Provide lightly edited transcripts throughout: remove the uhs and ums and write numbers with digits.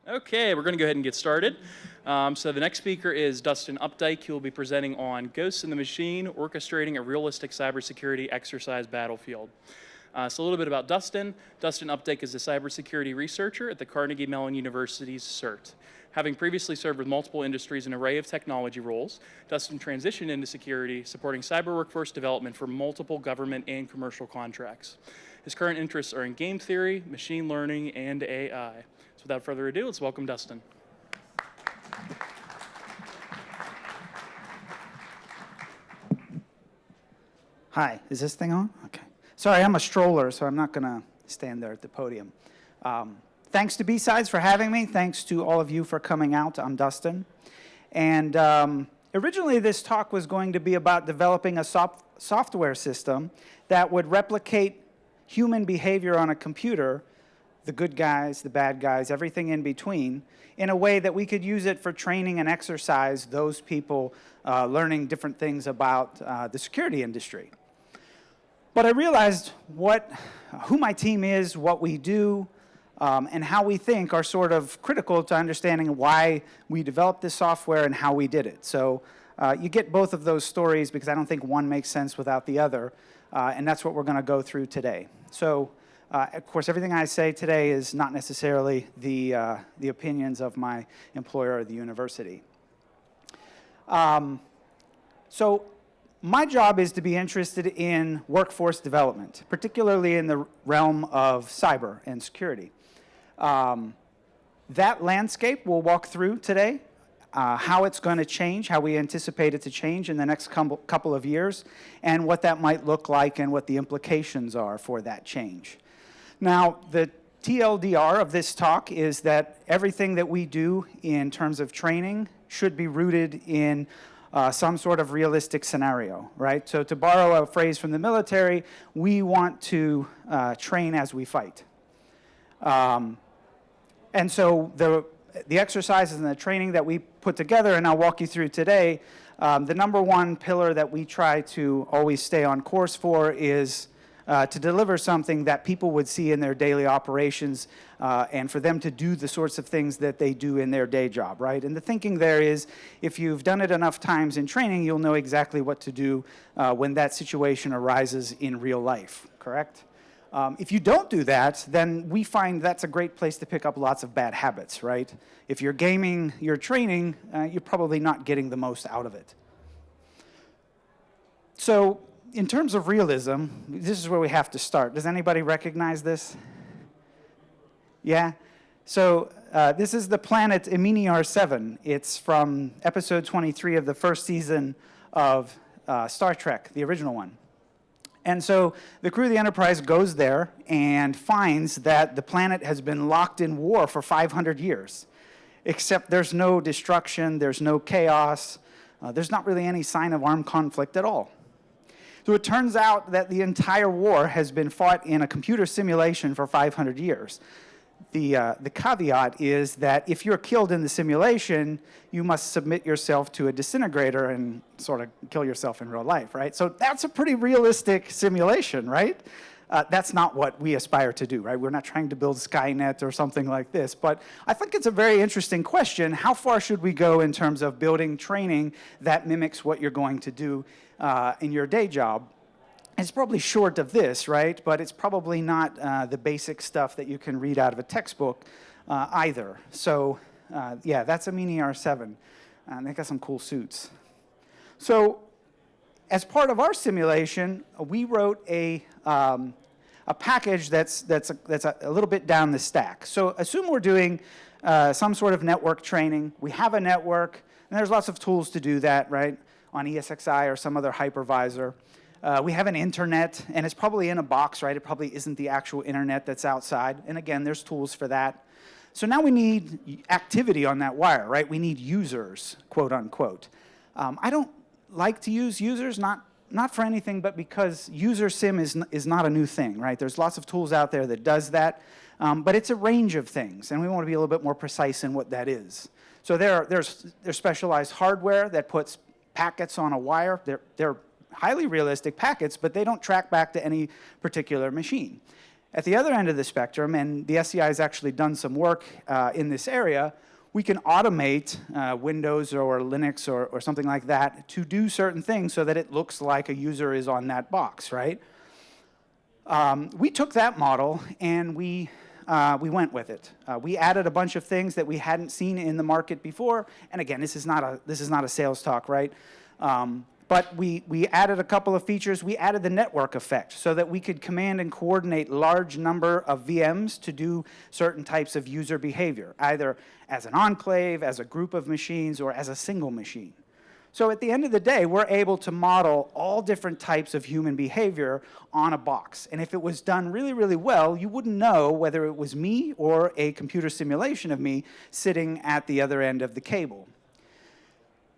Okay, we're going to go ahead and get started. So the next speaker is Dustin Updyke. He will be presenting on Ghosts in the Machine, Orchestrating a Realistic Cybersecurity Exercise Battlefield. So a little bit about Dustin. Dustin Updyke is a cybersecurity researcher at the Carnegie Mellon University's CERT. Having previously served with multiple industries in an array of technology roles, Dustin transitioned into security, supporting cyber workforce development for multiple government and commercial contracts. His current interests are in game theory, machine learning, and AI. So without further ado, let's welcome Dustin. Hi, is this thing on? Okay. Sorry, I'm a stroller, so I'm not going to stand there at the podium. Thanks to B-Sides for having me. Thanks to all of you for coming out. I'm Dustin. And originally, this talk was going to be about developing a software system that would replicate human behavior on a computer, the good guys, the bad guys, everything in between, in a way that we could use it for training and exercise those people learning different things about the security industry. But I realized who my team is, what we do, and how we think are sort of critical to understanding why we developed this software and how we did it. So you get both of those stories because I don't think one makes sense without the other, and that's what we're going to go through today. So, of course, everything I say today is not necessarily the opinions of my employer or the university. So my job is to be interested in workforce development, particularly in the realm of cyber and security. That landscape we'll walk through today, how it's going to change, how we anticipate it to change in the next couple of years, and what that might look like and what the implications are for that change. Now, the TLDR of this talk is that everything that we do in terms of training should be rooted in some sort of realistic scenario, right? So to borrow a phrase from the military, we want to train as we fight. And so the exercises and the training that we put together, and I'll walk you through today, the number one pillar that we try to always stay on course for is to deliver something that people would see in their daily operations and for them to do the sorts of things that they do in their day job, right? And the thinking there is if you've done it enough times in training, you'll know exactly what to do when that situation arises in real life, correct? If you don't do that, then we find that's a great place to pick up lots of bad habits, right? If you're gaming your training, you're probably not getting the most out of it. So in terms of realism, this is where we have to start. Does anybody recognize this? Yeah? So this is the planet Eminiar 7. It's from episode 23 of the first season of Star Trek, the original one. And so the crew of the Enterprise goes there and finds that the planet has been locked in war for 500 years, except there's no destruction, there's no chaos, there's not really any sign of armed conflict at all. So it turns out that the entire war has been fought in a computer simulation for 500 years. The caveat is that if you're killed in the simulation, you must submit yourself to a disintegrator and sort of kill yourself in real life, right? So that's a pretty realistic simulation, right? That's not what we aspire to do, right? We're not trying to build Skynet or something like this. But I think it's a very interesting question. How far should we go in terms of building training that mimics what you're going to do in your day job? It's probably short of this, right? But it's probably not the basic stuff that you can read out of a textbook either. So yeah, that's a Mini R7. They got some cool suits. So as part of our simulation, we wrote a package that's a little bit down the stack. So assume we're doing some sort of network training. We have a network, and there's lots of tools to do that, right? On ESXi or some other hypervisor. We have an internet, and it's probably in a box, right? It probably isn't the actual internet that's outside. And again, there's tools for that. So now we need activity on that wire, right? We need users, quote unquote. I don't like to use users, not for anything, but because user sim is not a new thing, right? There's lots of tools out there that does that, but it's a range of things, and we want to be a little bit more precise in what that is. So there's specialized hardware that puts packets on a wire. They're highly realistic packets, but they don't track back to any particular machine. At the other end of the spectrum, and the SCI has actually done some work in this area, we can automate Windows or Linux or something like that to do certain things so that it looks like a user is on that box, right? We took that model and we went with it. We added a bunch of things that we hadn't seen in the market before. And again, this is not a sales talk, right? But we added a couple of features. We added the network effect so that we could command and coordinate large number of VMs to do certain types of user behavior, either as an enclave, as a group of machines, or as a single machine. So at the end of the day, we're able to model all different types of human behavior on a box. And if it was done really, really well, you wouldn't know whether it was me or a computer simulation of me sitting at the other end of the cable.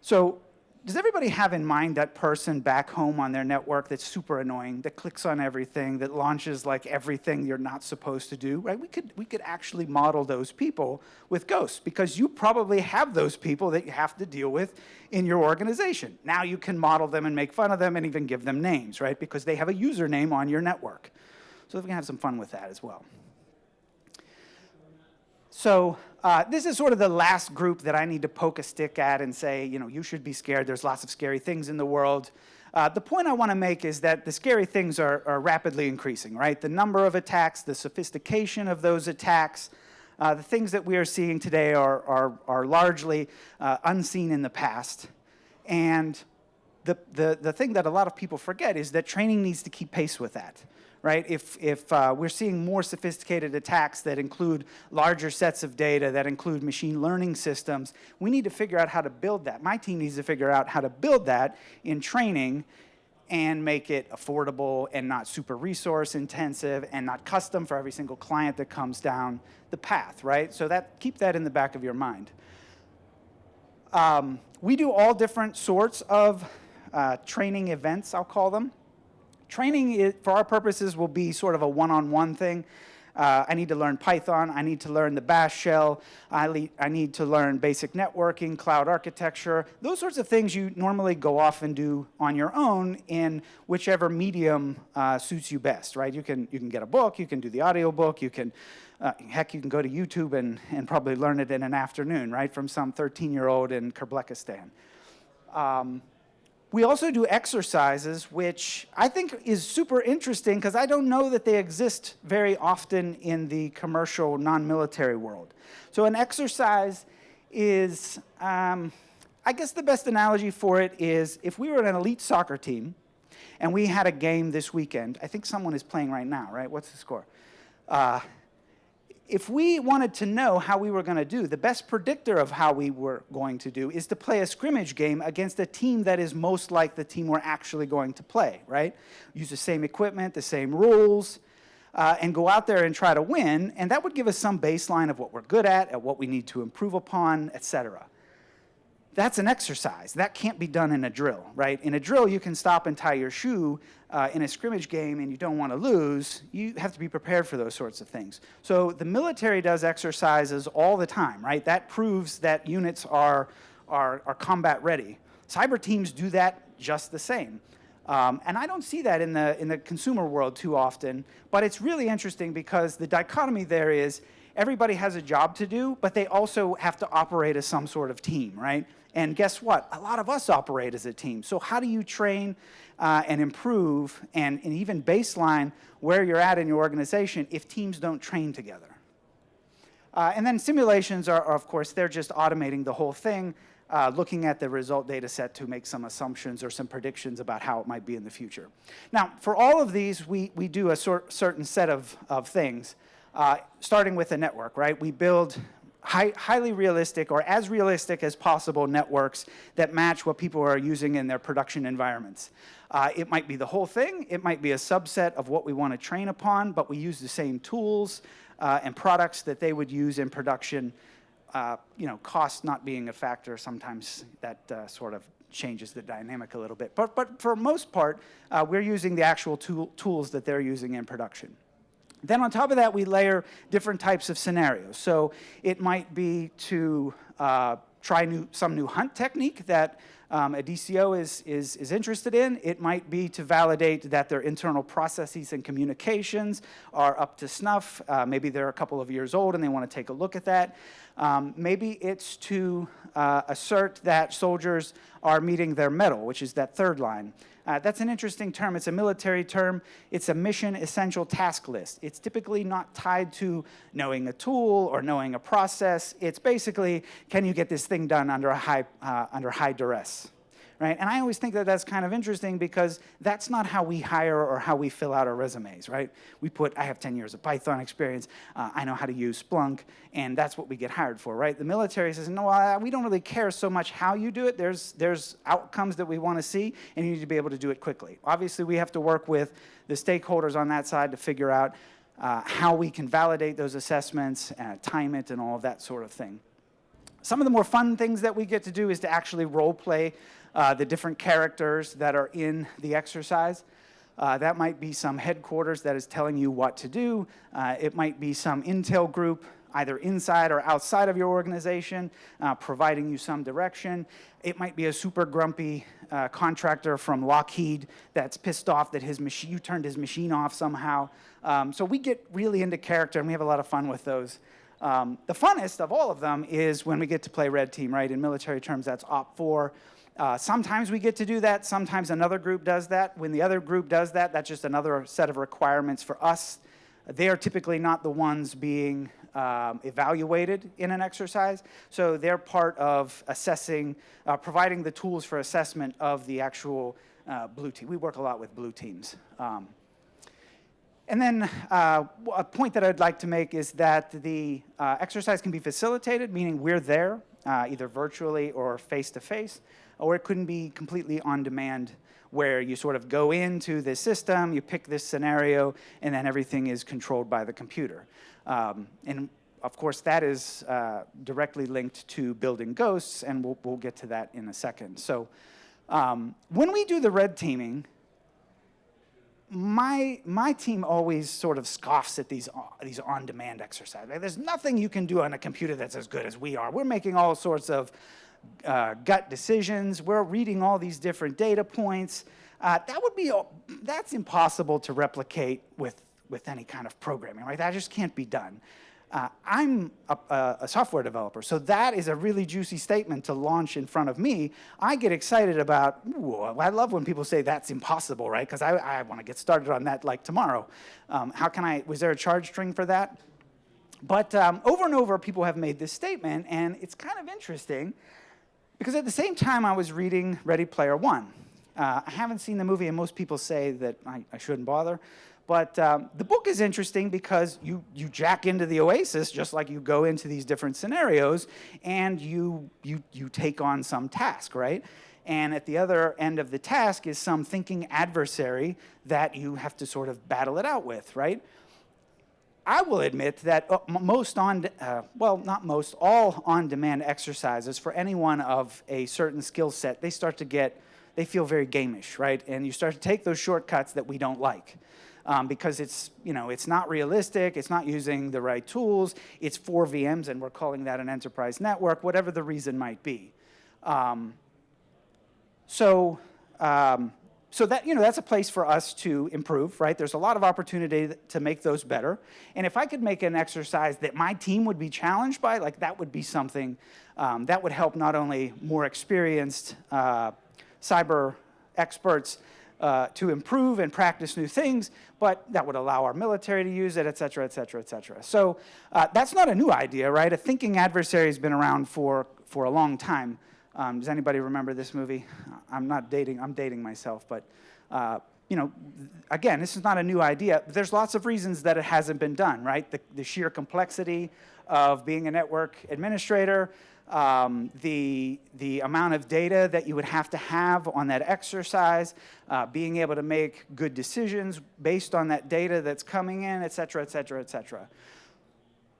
So does everybody have in mind that person back home on their network that's super annoying, that clicks on everything, that launches like everything you're not supposed to do, right? We could actually model those people with Ghosts, because you probably have those people that you have to deal with in your organization. Now you can model them and make fun of them and even give them names, right? Because they have a username on your network. So we can have some fun with that as well. So this is sort of the last group that I need to poke a stick at and say, you know, you should be scared. There's lots of scary things in the world. The point I want to make is that the scary things are rapidly increasing, right? The number of attacks, the sophistication of those attacks, the things that we are seeing today are largely unseen in the past. And the thing that a lot of people forget is that training needs to keep pace with that. Right? If we're seeing more sophisticated attacks that include larger sets of data, that include machine learning systems, we need to figure out how to build that. My team needs to figure out how to build that in training and make it affordable and not super resource intensive and not custom for every single client that comes down the path, right? So keep that in the back of your mind. We do all different sorts of training events, I'll call them. Training, for our purposes, will be sort of a one-on-one thing. I need to learn Python. I need to learn the Bash shell. I need to learn basic networking, cloud architecture. Those sorts of things you normally go off and do on your own in whichever medium suits you best, right? You can get a book. You can do the audio book. You can, heck, you can go to YouTube and probably learn it in an afternoon, right, from some 13-year-old in Kyrgyzstan. We also do exercises, which I think is super interesting because I don't know that they exist very often in the commercial, non-military world. So an exercise is, I guess the best analogy for it is if we were an elite soccer team and we had a game this weekend. I think someone is playing right now, right? What's the score? If we wanted to know how we were going to do, the best predictor of how we were going to do is to play a scrimmage game against a team that is most like the team we're actually going to play, right? Use the same equipment, the same rules, and go out there and try to win, and that would give us some baseline of what we're good at what we need to improve upon, etc. That's an exercise. That can't be done in a drill, right? In a drill, you can stop and tie your shoe. In a scrimmage game and you don't want to lose, you have to be prepared for those sorts of things. So the military does exercises all the time, right? That proves that units are combat ready. Cyber teams do that just the same. And I don't see that in the consumer world too often, but it's really interesting because the dichotomy there is everybody has a job to do, but they also have to operate as some sort of team, right? And guess what? A lot of us operate as a team. So how do you train and improve and even baseline where you're at in your organization if teams don't train together? And then simulations are, of course, they're just automating the whole thing, looking at the result data set to make some assumptions or some predictions about how it might be in the future. Now, for all of these, we do a certain set of things, starting with a network, right? We build highly realistic or as realistic as possible networks that match what people are using in their production environments. It might be the whole thing. It might be a subset of what we want to train upon, but we use the same tools and products that they would use in production. Cost not being a factor, sometimes that sort of changes the dynamic a little bit. But for most part, we're using the actual tools that they're using in production. Then on top of that, we layer different types of scenarios. So it might be to try some new hunt technique that a DCO is interested in. It might be to validate that their internal processes and communications are up to snuff. Maybe they're a couple of years old and they want to take a look at that. Maybe it's to assert that soldiers are meeting their medal, which is that third line. That's an interesting term. It's a military term. It's a mission essential task list. It's typically not tied to knowing a tool or knowing a process. It's basically, can you get this thing done under high duress? Right? And I always think that that's kind of interesting because that's not how we hire or how we fill out our resumes, right? We put, I have 10 years of Python experience, I know how to use Splunk, and that's what we get hired for, right? The military says, no, we don't really care so much how you do it. There's outcomes that we want to see, and you need to be able to do it quickly. Obviously, we have to work with the stakeholders on that side to figure out how we can validate those assessments, time it, and all of that sort of thing. Some of the more fun things that we get to do is to actually role play the different characters that are in the exercise. That might be some headquarters that is telling you what to do. It might be some intel group, either inside or outside of your organization, providing you some direction. It might be a super grumpy contractor from Lockheed that's pissed off that you turned his machine off somehow. So we get really into character, and we have a lot of fun with those. The funnest of all of them is when we get to play red team, right? In military terms, that's Op 4. Sometimes we get to do that. Sometimes another group does that. When the other group does that, that's just another set of requirements for us. They are typically not the ones being evaluated in an exercise. So they're part of assessing, providing the tools for assessment of the actual blue team. We work a lot with blue teams. And then a point that I'd like to make is that the exercise can be facilitated, meaning we're there, either virtually or face-to-face, or it couldn't be completely on demand, where you sort of go into the system, you pick this scenario, and then everything is controlled by the computer. And of course, that is directly linked to building ghosts, and we'll get to that in a second. So when we do the red teaming, my team always sort of scoffs at these on-demand exercises. Like, there's nothing you can do on a computer that's as good as we are. We're making all sorts of gut decisions. We're reading all these different data points. That's impossible to replicate with any kind of programming, right? That just can't be done. I'm a software developer, so that is a really juicy statement to launch in front of me. I get excited about, I love when people say that's impossible, right? Because I want to get started on that like tomorrow. Was there a charge string for that? But over and over, people have made this statement, and it's kind of interesting because at the same time I was reading Ready Player One. I haven't seen the movie, and most people say that I shouldn't bother. But the book is interesting because you jack into the Oasis just like you go into these different scenarios, and you take on some task, right? And at the other end of the task is some thinking adversary that you have to sort of battle it out with, right? I will admit that all on-demand exercises for anyone of a certain skill set, they feel very gamish, right? And you start to take those shortcuts that we don't like. Because it's not realistic, it's not using the right tools, it's 4 VMs, and we're calling that an enterprise network, whatever the reason might be. So that, that's a place for us to improve, right? There's a lot of opportunity to make those better. And if I could make an exercise that my team would be challenged by, like, that would be something that would help not only more experienced cyber experts to improve and practice new things, but that would allow our military to use it, et cetera, et cetera, et cetera. So that's not a new idea, right? A thinking adversary has been around for a long time. Does anybody remember this movie? I'm dating myself, but again, this is not a new idea. There's lots of reasons that it hasn't been done, right? The sheer complexity of being a network administrator, the amount of data that you would have to have on that exercise, being able to make good decisions based on that data that's coming in, et cetera, et cetera, et cetera.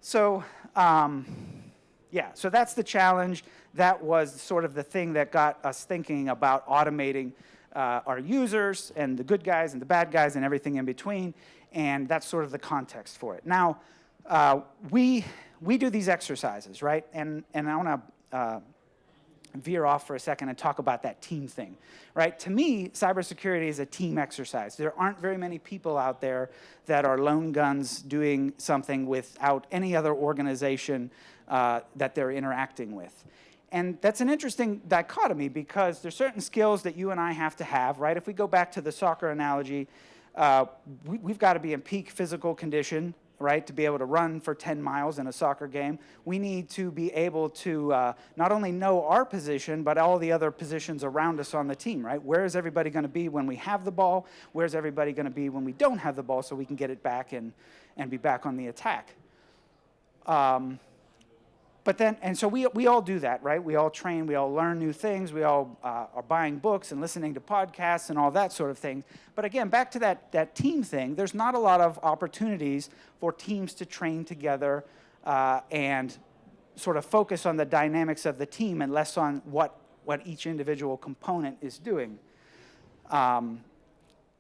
So, so that's the challenge. That was sort of the thing that got us thinking about automating our users and the good guys and the bad guys and everything in between, and that's sort of the context for it. Now, we do these exercises, right? And I want to veer off for a second and talk about that team thing, right? To me, cybersecurity is a team exercise. There aren't very many people out there that are lone guns doing something without any other organization that they're interacting with. And that's an interesting dichotomy because there's certain skills that you and I have to have, right? If we go back to the soccer analogy, we've got to be in peak physical condition, right, to be able to run for 10 miles in a soccer game. We need to be able to not only know our position, but all the other positions around us on the team, right? Where is everybody going to be when we have the ball? Where's everybody going to be when we don't have the ball so we can get it back and be back on the attack? But then, and so we all do that, right? We all train, we all learn new things, we all are buying books and listening to podcasts and all that sort of thing. But again, back to that team thing, there's not a lot of opportunities for teams to train together and sort of focus on the dynamics of the team and less on what each individual component is doing.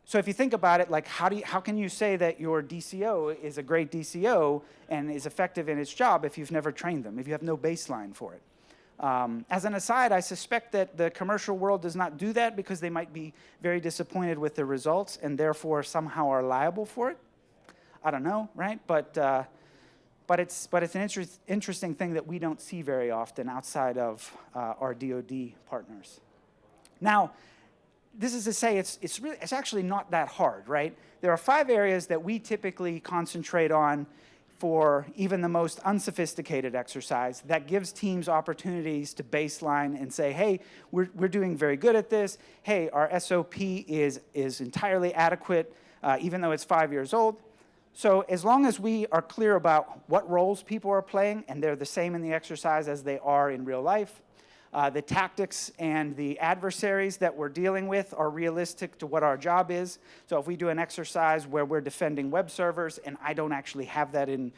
So if you think about it, like how can you say that your DCO is a great DCO and is effective in its job if you've never trained them, if you have no baseline for it? As an aside, I suspect that the commercial world does not do that because they might be very disappointed with the results and therefore somehow are liable for it. I don't know, right? But it's an interesting thing that we don't see very often outside of our DoD partners. Now, this is to say it's actually not that hard, right? There are 5 areas that we typically concentrate on for even the most unsophisticated exercise that gives teams opportunities to baseline and say, hey, we're doing very good at this. Hey, our SOP is entirely adequate, even though it's 5 years old. So as long as we are clear about what roles people are playing, and they're the same in the exercise as they are in real life, the tactics and the adversaries that we're dealing with are realistic to what our job is. So if we do an exercise where we're defending web servers and I don't actually have that in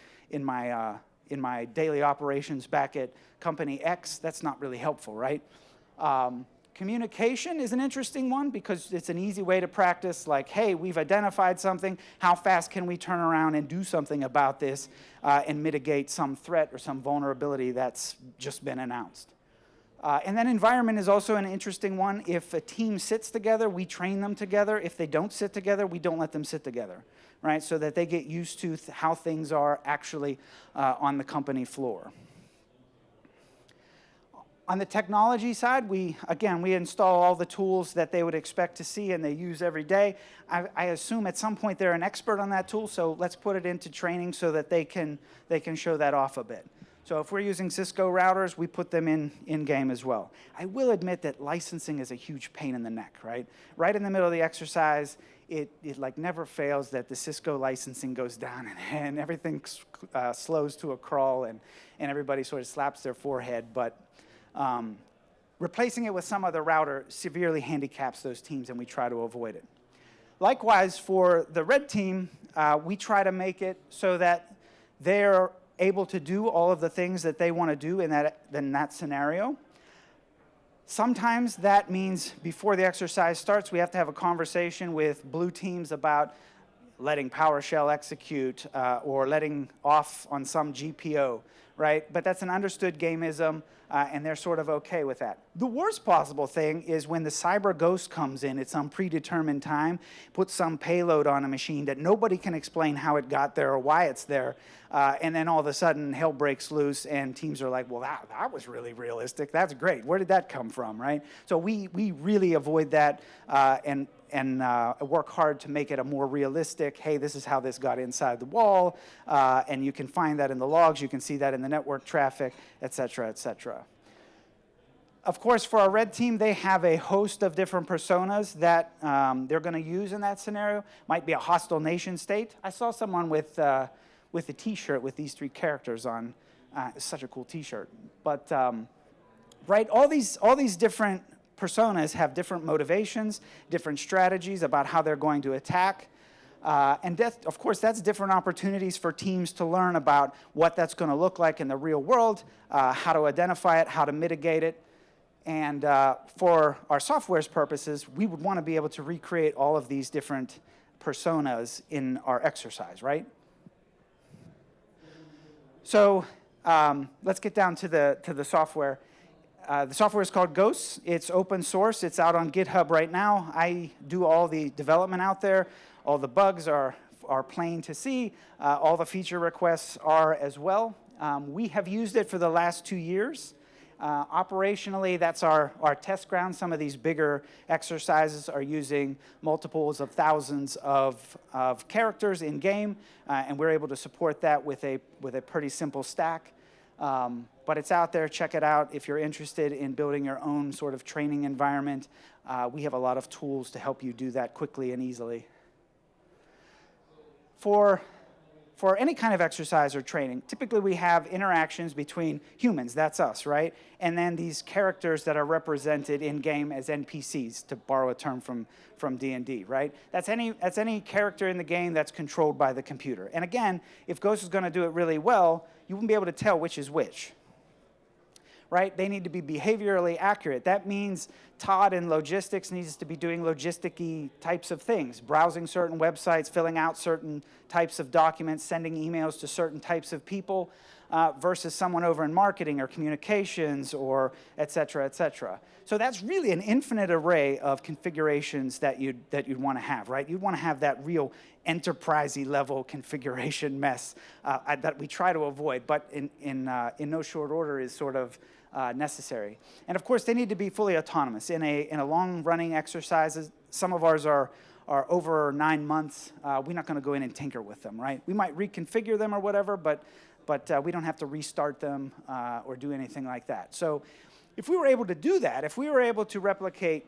my daily operations back at company X, that's not really helpful, right? Communication is an interesting one because it's an easy way to practice, like, hey, we've identified something. How fast can we turn around and do something about this and mitigate some threat or some vulnerability that's just been announced? And then environment is also an interesting one. If a team sits together, we train them together. If they don't sit together, we don't let them sit together, right? So that they get used to how things are actually on the company floor. On the technology side, we install all the tools that they would expect to see and they use every day. I assume at some point they're an expert on that tool, so let's put it into training so that they can show that off a bit. So if we're using Cisco routers, we put them in-game as well. I will admit that licensing is a huge pain in the neck, right? Right in the middle of the exercise, it like never fails that the Cisco licensing goes down and everything slows to a crawl and everybody sort of slaps their forehead. But replacing it with some other router severely handicaps those teams and we try to avoid it. Likewise, for the red team, we try to make it so that they're able to do all of the things that they want to do in that scenario. Sometimes that means before the exercise starts, we have to have a conversation with blue teams about letting PowerShell execute or letting off on some GPO, right? But that's an understood gameism, and they're sort of okay with that. The worst possible thing is when the cyber ghost comes in at some predetermined time, puts some payload on a machine that nobody can explain how it got there or why it's there, and then all of a sudden hell breaks loose and teams are like, well, that was really realistic. That's great. Where did that come from, right? So we really avoid that and work hard to make it a more realistic, hey, this is how this got inside the wall, and you can find that in the logs, you can see that in the network traffic, et cetera, et cetera. Of course, for our red team, they have a host of different personas that they're going to use in that scenario. Might be a hostile nation state. I saw someone with a T-shirt with these 3 characters on. It's such a cool T-shirt. But right, all these different personas have different motivations, different strategies about how they're going to attack. And of course, that's different opportunities for teams to learn about what that's going to look like in the real world, how to identify it, how to mitigate it. And for our software's purposes, we would want to be able to recreate all of these different personas in our exercise, right? So let's get down to the software. The software is called Ghosts. It's open source. It's out on GitHub right now. I do all the development out there. All the bugs are plain to see. All the feature requests are as well. We have used it for the last 2 years. Operationally, that's our test ground. Some of these bigger exercises are using multiples of thousands of characters in game, and we're able to support that with a pretty simple stack. But it's out there. Check it out if you're interested in building your own sort of training environment. We have a lot of tools to help you do that quickly and easily. For any kind of exercise or training, typically we have interactions between humans, that's us, right? And then these characters that are represented in-game as NPCs, to borrow a term from D&D, right? That's any character in the game that's controlled by the computer. And again, if Ghost is going to do it really well, you won't be able to tell which is which. Right? They need to be behaviorally accurate. That means Todd in logistics needs to be doing logistic-y types of things, browsing certain websites, filling out certain types of documents, sending emails to certain types of people, versus someone over in marketing or communications or et cetera, et cetera. So that's really an infinite array of configurations that you'd want to have, right? You'd want to have that real enterprise-y level configuration mess that we try to avoid, but in no short order is sort of necessary. And of course, they need to be fully autonomous. In a long-running exercises, some of ours are over 9 months. We're not going to go in and tinker with them, right? We might reconfigure them or whatever, but we don't have to restart them or do anything like that. So if we were able to do that, if we were able to replicate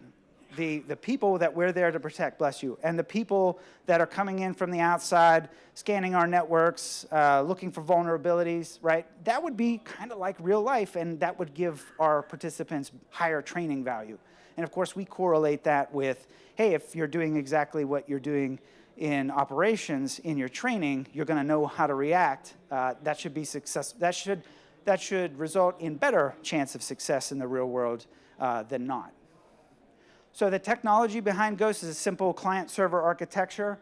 the people that we're there to protect, bless you, and the people that are coming in from the outside, scanning our networks, looking for vulnerabilities, right? That would be kind of like real life, and that would give our participants higher training value. And of course, we correlate that with, hey, if you're doing exactly what you're doing in operations in your training, you're going to know how to react. That should be success. That should result in better chance of success in the real world than not. So the technology behind Ghost is a simple client-server architecture.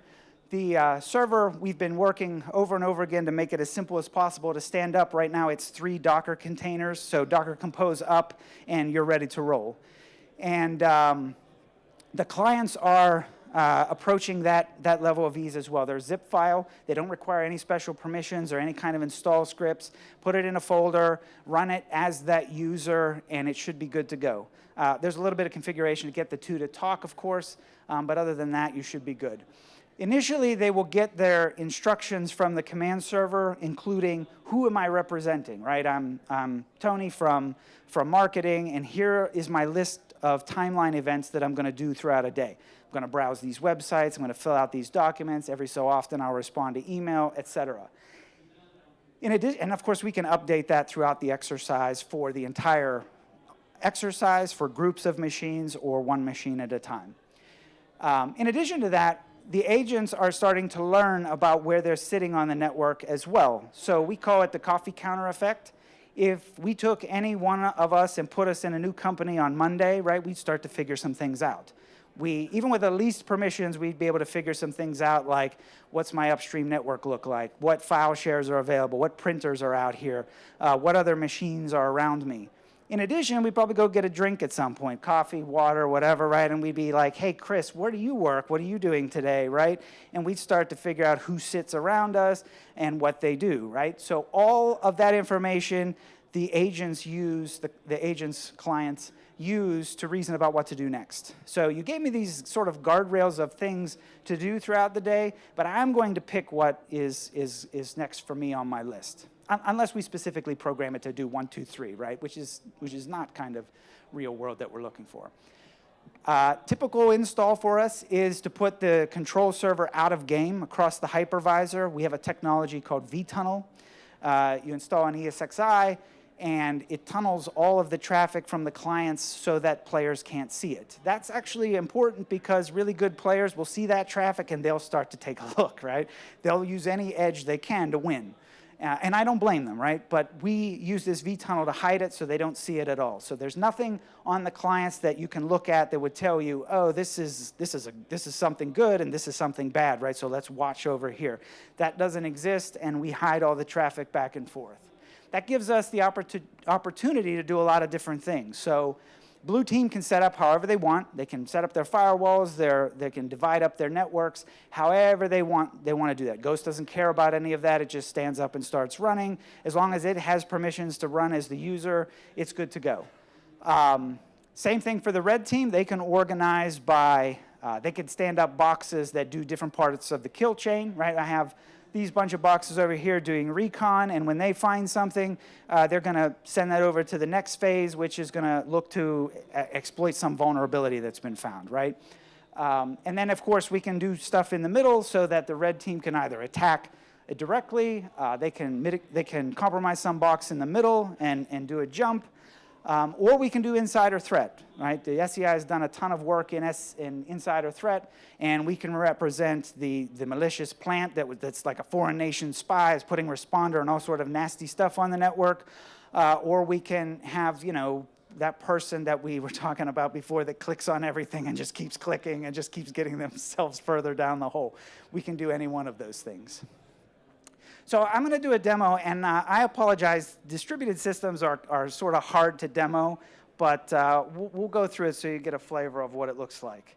The server, we've been working over and over again to make it as simple as possible to stand up. Right now, it's 3 Docker containers. So Docker Compose up, and you're ready to roll. And the clients are approaching that level of ease as well. They're zip file. They don't require any special permissions or any kind of install scripts. Put it in a folder, run it as that user, and it should be good to go. There's a little bit of configuration to get the two to talk, of course, but other than that, you should be good. Initially, they will get their instructions from the command server, including who am I representing, right? I'm Tony from marketing, and here is my list of timeline events that I'm going to do throughout a day. I'm going to browse these websites. I'm going to fill out these documents. Every so often, I'll respond to email, et cetera. In addition, and of course, we can update that throughout the exercise for the entire exercise, for groups of machines, or one machine at a time. In addition to that, the agents are starting to learn about where they're sitting on the network as well. So we call it the coffee counter effect. If we took any one of us and put us in a new company on Monday, right, we'd start to figure some things out. Even with the least permissions, we'd be able to figure some things out, like what's my upstream network look like, what file shares are available, what printers are out here, what other machines are around me. In addition, we'd probably go get a drink at some point, coffee, water, whatever, right? And we'd be like, hey, Chris, where do you work? What are you doing today, right? And we'd start to figure out who sits around us and what they do, right? So all of that information the agents use, the agents' clients use to reason about what to do next. So you gave me these sort of guardrails of things to do throughout the day, but I'm going to pick what is next for me on my list. Unless we specifically program it to do 1, 2, 3, right? Which is not kind of real world that we're looking for. Typical install for us is to put the control server out of game across the hypervisor. We have a technology called vTunnel. You install an ESXi, and it tunnels all of the traffic from the clients so that players can't see it. That's actually important because really good players will see that traffic and they'll start to take a look, right? They'll use any edge they can to win. And I don't blame them, right? But we use this vTunnel to hide it so they don't see it at all. So there's nothing on the clients that you can look at that would tell you, oh, this is something good and this is something bad, right? So let's watch over here. That doesn't exist, and we hide all the traffic back and forth. That gives us the opportunity to do a lot of different things. So blue team can set up however they want. They can set up their firewalls, they can divide up their networks, however they want to do that. Ghost doesn't care about any of that. It just stands up and starts running. As long as it has permissions to run as the user, it's good to go. Same thing for the red team. They can organize by, they can stand up boxes that do different parts of the kill chain, right? I have these bunch of boxes over here doing recon, and when they find something, they're going to send that over to the next phase, which is going to look to exploit some vulnerability that's been found, right? And then, of course, we can do stuff in the middle so that the red team can either attack it directly, they can compromise some box in the middle and do a jump, or we can do insider threat, right? The SEI has done a ton of work in insider threat, and we can represent the malicious plant that's like a foreign nation spy is putting responder and all sort of nasty stuff on the network, or we can have, that person that we were talking about before that clicks on everything and just keeps clicking and just keeps getting themselves further down the hole. We can do any one of those things. So I'm going to do a demo, and I apologize. Distributed systems are sort of hard to demo, but we'll go through it so you get a flavor of what it looks like.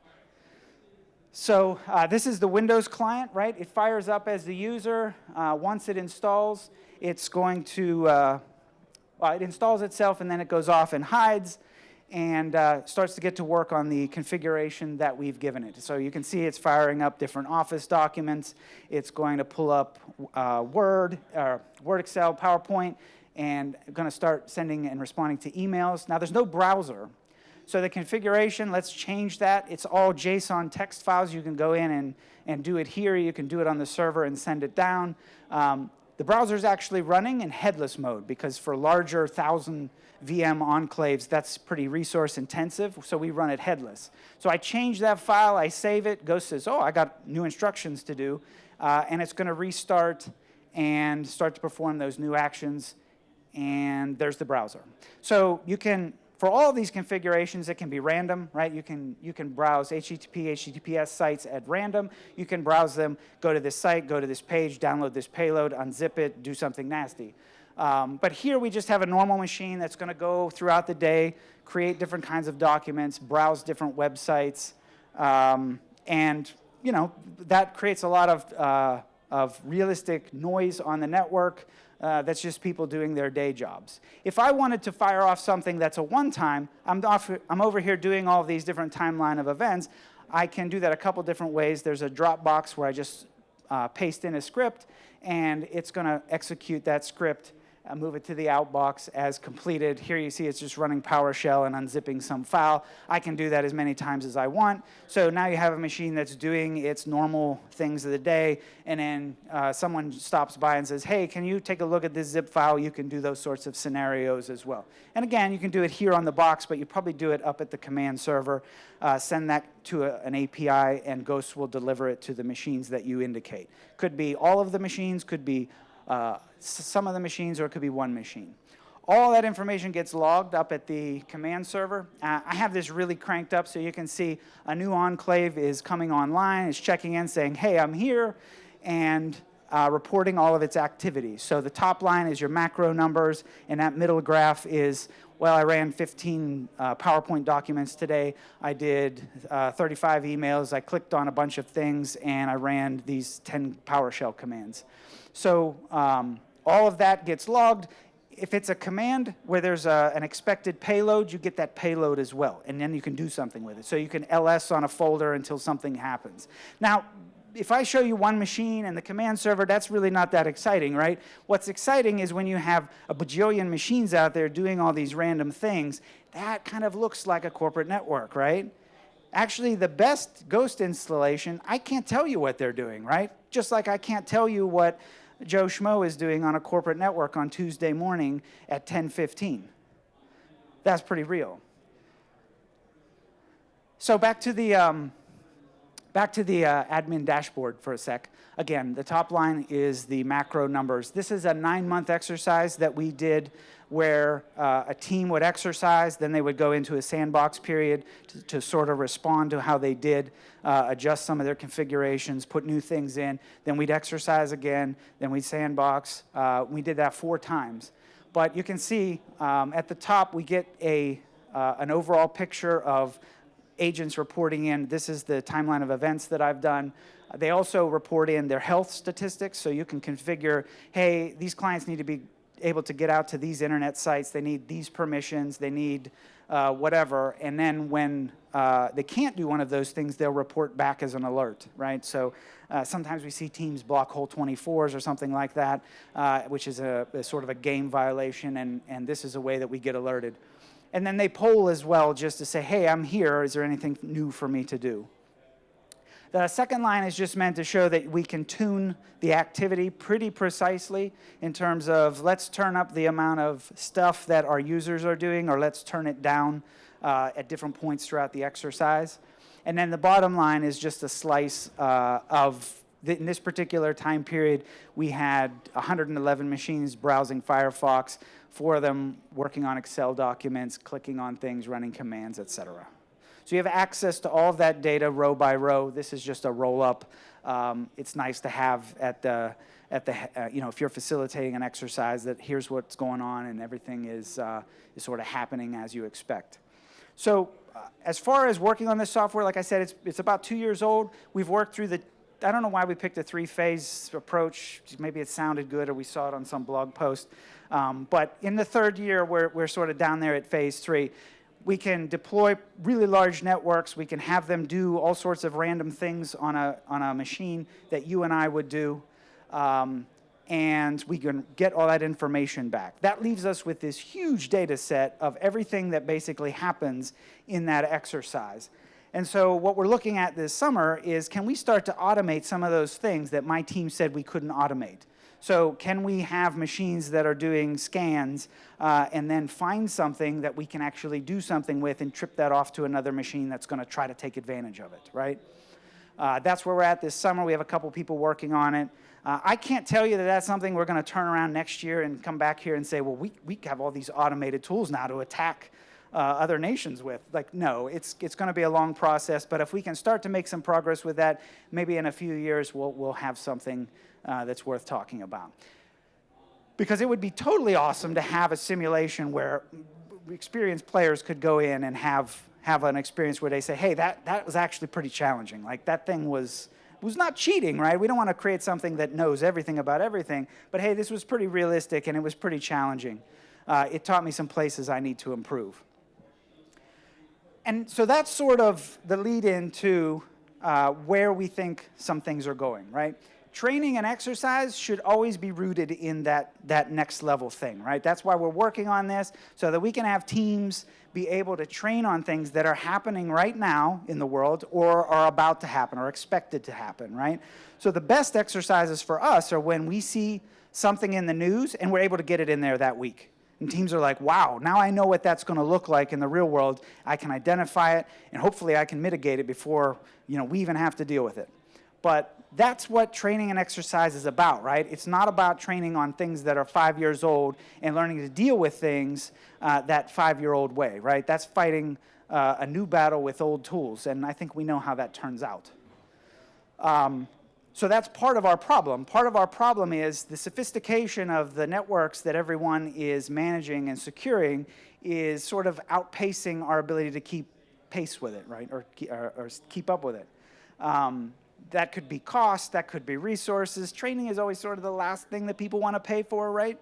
So this is the Windows client, right? It fires up as the user. Once it installs, it's going to, it installs itself, and then it goes off and hides and starts to get to work on the configuration that we've given it. So you can see it's firing up different Office documents. It's going to pull up Word, Excel, PowerPoint, and going to start sending and responding to emails. Now, there's no browser. So the configuration, let's change that. It's all JSON text files. You can go in and do it here. You can do it on the server and send it down. The browser is actually running in headless mode because for larger 1,000 VM enclaves, that's pretty resource intensive, so we run it headless. So I change that file, I save it, Ghost says, oh, I got new instructions to do, and it's going to restart and start to perform those new actions, and there's the browser. So you can, for all of these configurations, it can be random, right? You can browse HTTP, HTTPS sites at random. You can browse them, go to this site, go to this page, download this payload, unzip it, do something nasty. But here we just have a normal machine that's going to go throughout the day, create different kinds of documents, browse different websites, and that creates a lot of realistic noise on the network. That's just people doing their day jobs. If I wanted to fire off something that's a one-time, I'm over here doing all of these different timeline of events. I can do that a couple different ways. There's a Dropbox where I just paste in a script, and it's going to execute that script, move it to the outbox as completed. Here you see it's just running PowerShell and unzipping some file. I can do that as many times as I want. So now you have a machine that's doing its normal things of the day, and then someone stops by and says, hey, can you take a look at this zip file? You can do those sorts of scenarios as well. And again, you can do it here on the box, but you probably do it up at the command server, send that to an API, and Ghost will deliver it to the machines that you indicate. Could be all of the machines, could be some of the machines, or it could be one machine. All that information gets logged up at the command server. I have this really cranked up so you can see a new enclave is coming online. It's checking in saying, hey, I'm here, and reporting all of its activities. So the top line is your macro numbers, and that middle graph is, well, I ran 15 PowerPoint documents today. I did 35 emails. I clicked on a bunch of things, and I ran these 10 PowerShell commands. So all of that gets logged. If it's a command where there's an expected payload, you get that payload as well, and then you can do something with it. So you can ls on a folder until something happens. Now, if I show you one machine and the command server, that's really not that exciting, right? What's exciting is when you have a bajillion machines out there doing all these random things, that kind of looks like a corporate network, right? Actually, the best Ghost installation, I can't tell you what they're doing, right? Just like I can't tell you what Joe Schmo is doing on a corporate network on Tuesday morning at 10:15. That's pretty real. So back to the admin dashboard for a sec. Again, the top line is the macro numbers. This is a 9-month exercise that we did where a team would exercise, then they would go into a sandbox period to sort of respond to how they did, adjust some of their configurations, put new things in, then we'd exercise again, then we'd sandbox. We did that 4 times. But you can see at the top we get an overall picture of agents reporting in. This is the timeline of events that I've done. They also report in their health statistics, so you can configure, hey, these clients need to be able to get out to these internet sites, they need these permissions, they need whatever, and then when they can't do one of those things, they'll report back as an alert, right? So sometimes we see teams block whole 24s or something like that, which is a sort of a game violation, and this is a way that we get alerted. And then they poll as well just to say, hey, I'm here, is there anything new for me to do? The second line is just meant to show that we can tune the activity pretty precisely in terms of let's turn up the amount of stuff that our users are doing, or let's turn it down at different points throughout the exercise. And then the bottom line is just a slice in this particular time period, we had 111 machines browsing Firefox, 4 of them working on Excel documents, clicking on things, running commands, etc. So you have access to all of that data row by row. This is just a roll-up. It's nice to have at the if you're facilitating an exercise, that here's what's going on and everything is sort of happening as you expect. So as far as working on this software, like I said, it's about 2 years old. We've worked through I don't know why we picked a 3-phase approach. Maybe it sounded good or we saw it on some blog post. But in the 3rd year, we're sort of down there at phase 3. We can deploy really large networks. We can have them do all sorts of random things on a machine that you and I would do. And we can get all that information back. That leaves us with this huge data set of everything that basically happens in that exercise. And so what we're looking at this summer is, can we start to automate some of those things that my team said we couldn't automate? So can we have machines that are doing scans and then find something that we can actually do something with and trip that off to another machine that's going to try to take advantage of it, right? That's where we're at this summer. We have a couple people working on it. I can't tell you that that's something we're going to turn around next year and come back here and say, well, we have all these automated tools now to attack other nations with. Like, no, it's going to be a long process, but if we can start to make some progress with that, maybe in a few years we'll have something that's worth talking about. Because it would be totally awesome to have a simulation where experienced players could go in and have an experience where they say, hey, that was actually pretty challenging. Like, that thing was not cheating, right? We don't want to create something that knows everything about everything, but hey, this was pretty realistic and it was pretty challenging. It taught me some places I need to improve. And so that's sort of the lead into where we think some things are going, right? Training and exercise should always be rooted in that next level thing, right? That's why we're working on this, so that we can have teams be able to train on things that are happening right now in the world or are about to happen or expected to happen, right? So the best exercises for us are when we see something in the news and we're able to get it in there that week. And teams are like, wow, now I know what that's going to look like in the real world. I can identify it, and hopefully I can mitigate it before we even have to deal with it. But that's what training and exercise is about, right? It's not about training on things that are 5 years old and learning to deal with things that 5-year-old way, right? That's fighting a new battle with old tools, and I think we know how that turns out. So that's part of our problem. Part of our problem is the sophistication of the networks that everyone is managing and securing is sort of outpacing our ability to keep pace with it, right? Or keep up with it. That could be cost, that could be resources. Training is always sort of the last thing that people want to pay for, right?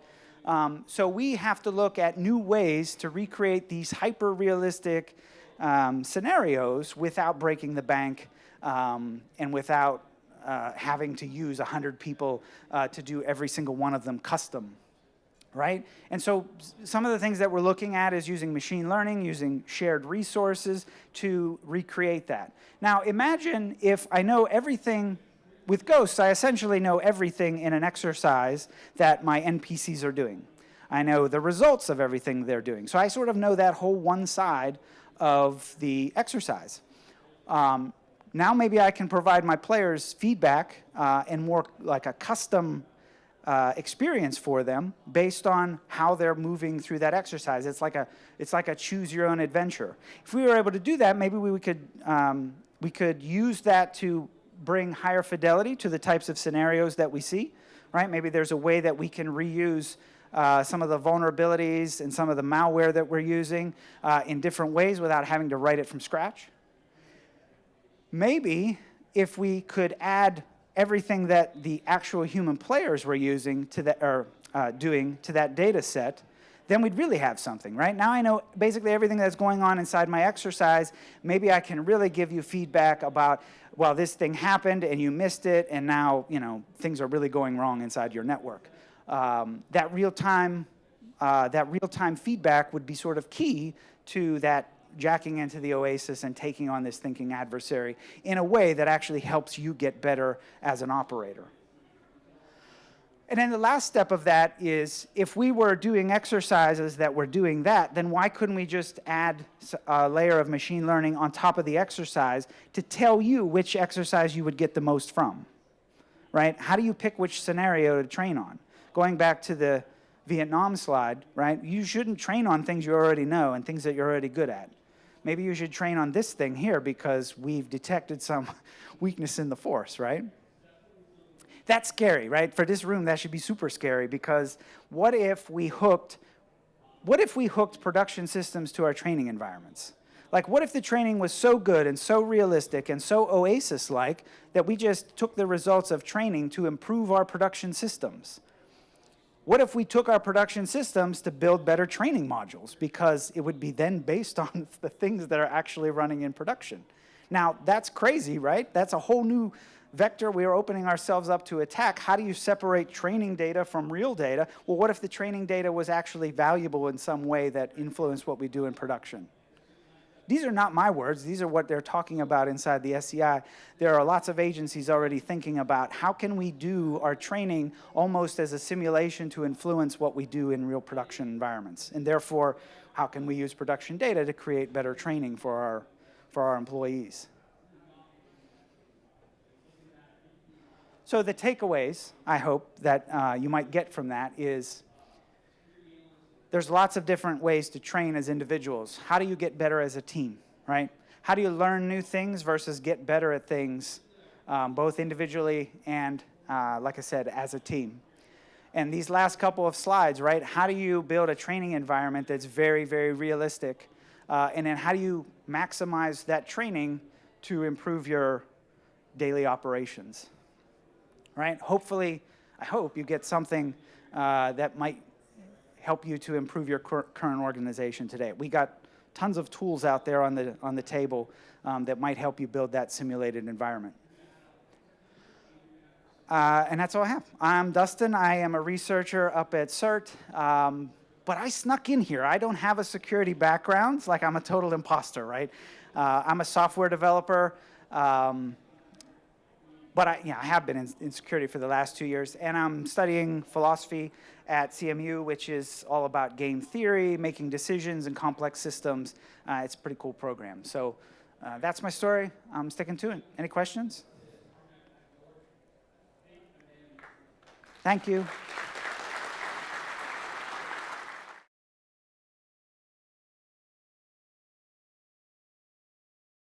So we have to look at new ways to recreate these hyper-realistic scenarios without breaking the bank and without having to use 100 people to do every single one of them custom, right? And so some of the things that we're looking at is using machine learning, using shared resources to recreate that. Now imagine if I know everything with ghosts, I essentially know everything in an exercise that my NPCs are doing. I know the results of everything they're doing. So I sort of know that whole one side of the exercise. Now maybe I can provide my players feedback and more like a custom experience for them based on how they're moving through that exercise. It's like a choose your own adventure. If we were able to do that, maybe we could use that to bring higher fidelity to the types of scenarios that we see, right? Maybe there's a way that we can reuse some of the vulnerabilities and some of the malware that we're using in different ways without having to write it from scratch. Maybe if we could add everything that the actual human players were using to that, or doing to that data set, then we'd really have something, right? Now I know basically everything that's going on inside my exercise. Maybe I can really give you feedback about, well, this thing happened and you missed it, and now, you know, things are really going wrong inside your network. That real-time feedback would be sort of key to that jacking into the Oasis and taking on this thinking adversary in a way that actually helps you get better as an operator. And then the last step of that is, if we were doing exercises that were doing that, then why couldn't we just add a layer of machine learning on top of the exercise to tell you which exercise you would get the most from, right? How do you pick which scenario to train on? Going back to the Vietnam slide, right? You shouldn't train on things you already know and things that you're already good at. Maybe you should train on this thing here because we've detected some weakness in the force, right? That's scary, right? For this room, that should be super scary, because what if we hooked production systems to our training environments? Like, what if the training was so good and so realistic and so Oasis-like that we just took the results of training to improve our production systems? What if we took our production systems to build better training modules, because it would be then based on the things that are actually running in production? Now, that's crazy, right? That's a whole new vector we are opening ourselves up to attack. How do you separate training data from real data? Well, what if the training data was actually valuable in some way that influenced what we do in production? These are not my words. These are what they're talking about inside the SCI. There are lots of agencies already thinking about how can we do our training almost as a simulation to influence what we do in real production environments. And therefore, how can we use production data to create better training for our employees? So the takeaways, I hope, that you might get from that is, there's lots of different ways to train as individuals. How do you get better as a team, right? How do you learn new things versus get better at things, both individually and, like I said, as a team? And these last couple of slides, right? How do you build a training environment that's very, very realistic? And then how do you maximize that training to improve your daily operations, right? Hopefully, I hope you get something that might help you to improve your current organization today. We got tons of tools out there on the table that might help you build that simulated environment. And that's all I have. I'm Dustin. I am a researcher up at CERT, but I snuck in here. I don't have a security background. It's like I'm a total imposter, right? I'm a software developer, but I have been in security for the last 2 years, and I'm studying philosophy at CMU, which is all about game theory, making decisions in complex systems. It's a pretty cool program. So that's my story. I'm sticking to it. Any questions? Thank you.